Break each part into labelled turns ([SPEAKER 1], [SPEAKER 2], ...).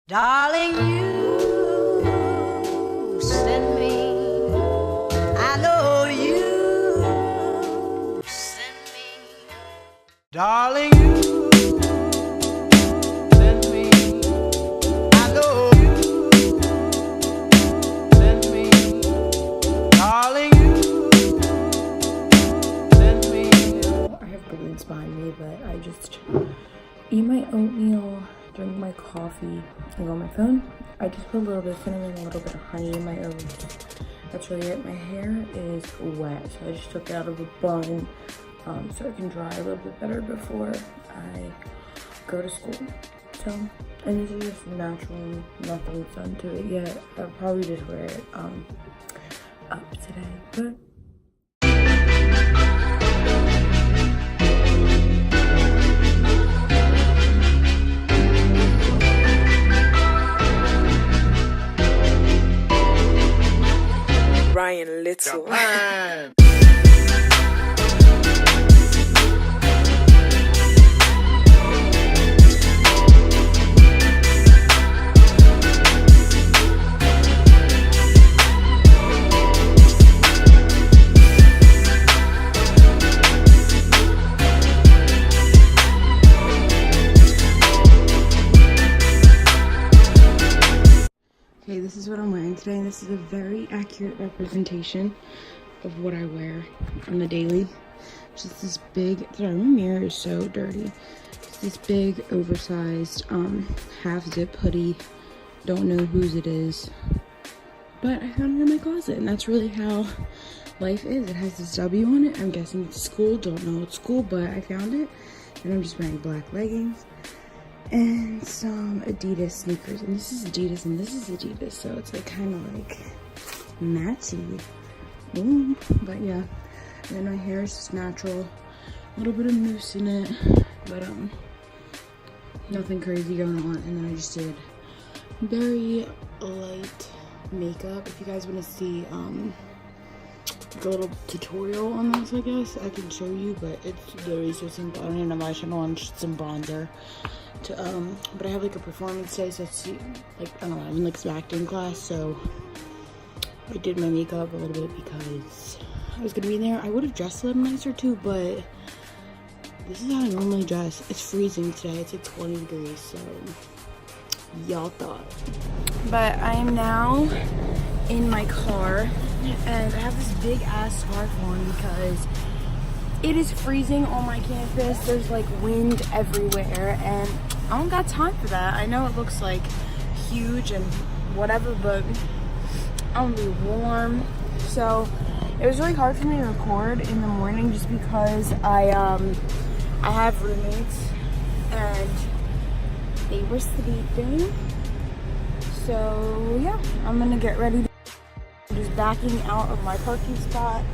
[SPEAKER 1] Darling, you send me. I know you send me. Darling, you send me. I know you send me. Darling, you send me.
[SPEAKER 2] I have balloons behind me, but I just eat my oatmeal, drink my coffee, and go on my phone. I just put a little bit of cinnamon and a little bit of honey in my oats. That's really it. My hair is wet, so I just took it out of a bun so it can dry a little bit better before I go to school. So, and this is just natural, nothing's done to it yet. I'll probably just wear it up today, but
[SPEAKER 3] Ryan Little.
[SPEAKER 2] okay, this is what I'm wearing today, and this is a very accurate representation of what I wear on the daily. Just this big, sorry, my mirror is so dirty. It's this big, oversized, half zip hoodie. Don't know whose it is, but I found it in my closet, and that's really how life is. It has this W on it. I'm guessing it's school, don't know it's school, but I found it, and I'm just wearing black leggings and some Adidas sneakers, and this is Adidas and this is Adidas, so it's like kind of like matchy. But yeah, and then my hair is just natural, a little bit of mousse in it, but nothing crazy going on. And then I just did very light makeup. If you guys want to see like a little tutorial on this, I guess I can show you, but it's very so simple. I don't even know why I should launch some bronzer to but I have like a performance day, so it's like, I don't know, I'm in like some acting class, so I did my makeup a little bit because I was gonna be in there. I would have dressed a little nicer too, but this is how I normally dress. It's freezing today, it's like 20 degrees, so y'all thought. But I am now in my car, and I have this big ass scarf on because it is freezing on my campus. There's like wind everywhere, and I don't got time for that. I know it looks like huge and whatever, but I'm gonna be warm. So it was really hard for me to record in the morning just because I have roommates and they were sleeping. So yeah, I'm gonna get ready to just backing out of my parking spot,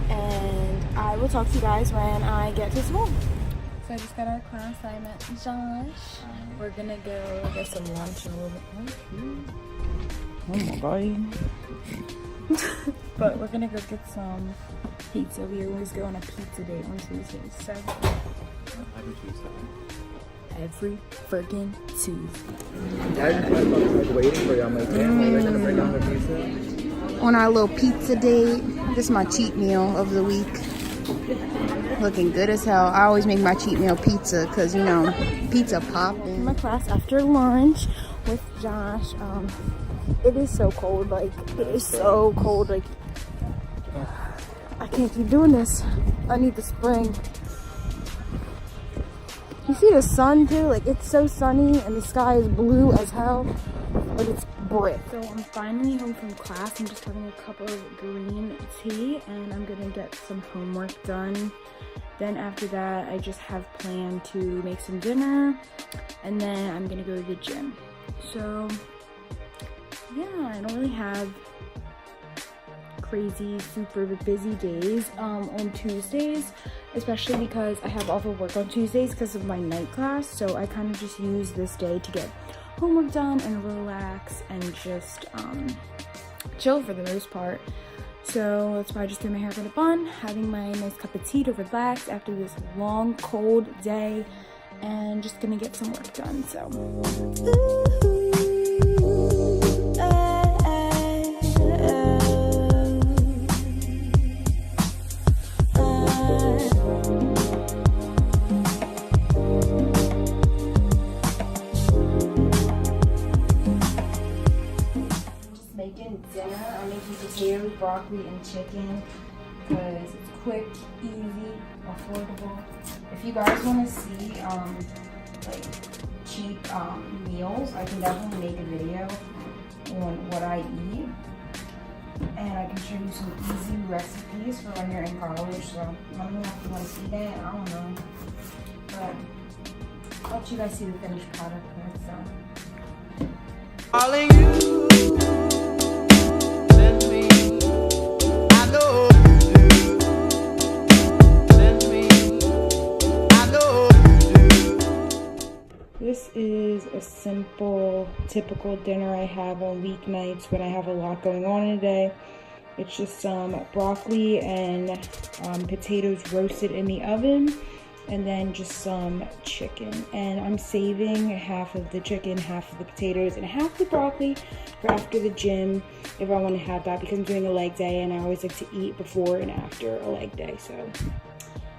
[SPEAKER 2] and I will talk to you guys when I get to school. So I just got our class. I'm at Josh. We're gonna go get some lunch in a little bit. Oh my god. But we're gonna go get some pizza. We always go on a pizza date on Tuesdays. So
[SPEAKER 4] Every Tuesday.
[SPEAKER 2] every freaking Tuesday.
[SPEAKER 4] I'm like waiting for you. I'm like, damn, are they gonna bring down the pizza?
[SPEAKER 2] On our little pizza date. This is my cheat meal of the week. Looking good as hell. I always make my cheat meal pizza because, you know, pizza popping. My class after lunch with Josh. It is so cold. Like, it is so cold. Like, I can't keep doing this. I need the spring. You see the sun too? Like, it's so sunny and the sky is blue as hell. But it's brick. So I'm finally home from class. I'm just having a cup of green tea and I'm gonna get some homework done. Then after that, I just have planned to make some dinner and then I'm gonna go to the gym. So yeah, I don't really have crazy super busy days on Tuesdays, especially because I have off of work on Tuesdays because of my night class. So I kind of just use this day to get homework done and relax and just chill for the most part. So that's why I just threw my hair up in a bun, having my nice cup of tea to relax after this long cold day, and just gonna get some work done. So dinner. I'm making potatoes, broccoli, and chicken because it's quick, easy, affordable. If you guys want to see like cheap meals, I can definitely make a video on what I eat, and I can show you some easy recipes for when you're in college. So let me know if you want to see that. I don't know, but I'll let you guys see the finished product when it's done.
[SPEAKER 1] Calling you, send me, I know you do. Send me, I know you do.
[SPEAKER 2] This is a simple, typical dinner I have on weeknights when I have a lot going on in a day. It's just some broccoli and potatoes roasted in the oven, and then just some chicken. And I'm saving half of the chicken, half of the potatoes, and half the broccoli for after the gym if I want to have that, because I'm doing a leg day and I always like to eat before and after a leg day. So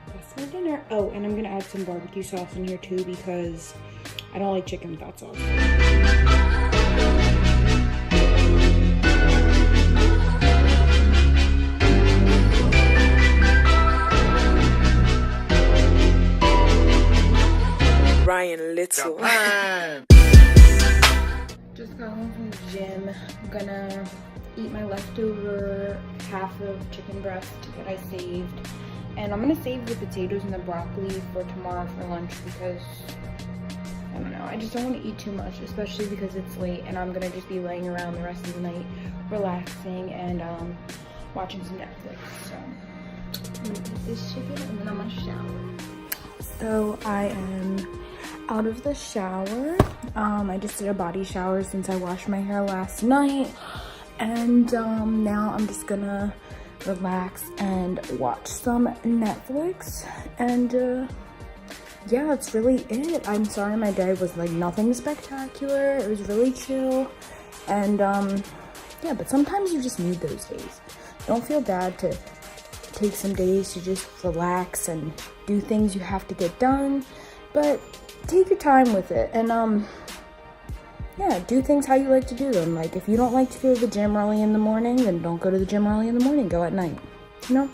[SPEAKER 2] that's my dinner. Oh, and I'm gonna add some barbecue sauce in here too because I don't like chicken without sauce.
[SPEAKER 3] Ryan Little.
[SPEAKER 2] Just got home from the gym. I'm gonna eat my leftover half of chicken breast that I saved. And I'm gonna save the potatoes and the broccoli for tomorrow for lunch because, I don't know, I just don't want to eat too much, especially because it's late and I'm gonna just be laying around the rest of the night, relaxing and watching some Netflix. So I'm gonna eat this chicken and then I'm gonna shower. So I am out of the shower. I just did a body shower since I washed my hair last night, and now I'm just gonna relax and watch some Netflix, and yeah, that's really it. I'm sorry my day was like nothing spectacular. It was really chill, and yeah, but sometimes you just need those days. Don't feel bad to take some days to just relax and do things you have to get done, but take your time with it, and yeah, do things how you like to do them. Like, if you don't like to go to the gym early in the morning, then don't go to the gym early in the morning, go at night. You know,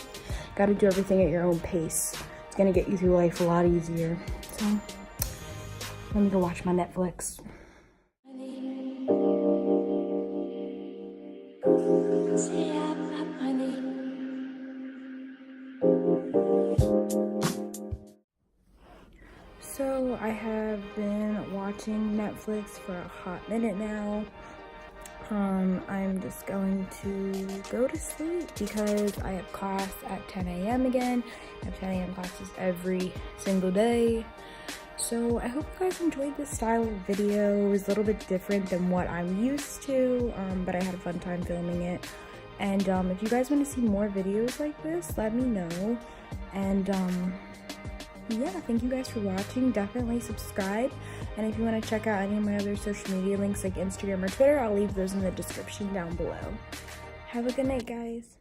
[SPEAKER 2] gotta do everything at your own pace. It's gonna get you through life a lot easier. So let me go watch my Netflix. So I have been watching Netflix for a hot minute now. I'm just going to go to sleep because I have class at 10 a.m. again. I have 10 a.m. classes every single day. So I hope you guys enjoyed this style of video. It was a little bit different than what I'm used to, but I had a fun time filming it. And if you guys want to see more videos like this, let me know. And yeah, thank you guys for watching. Definitely subscribe, and if you want to check out any of my other social media links like Instagram or Twitter, I'll leave those in the description down below. Have a good night, guys.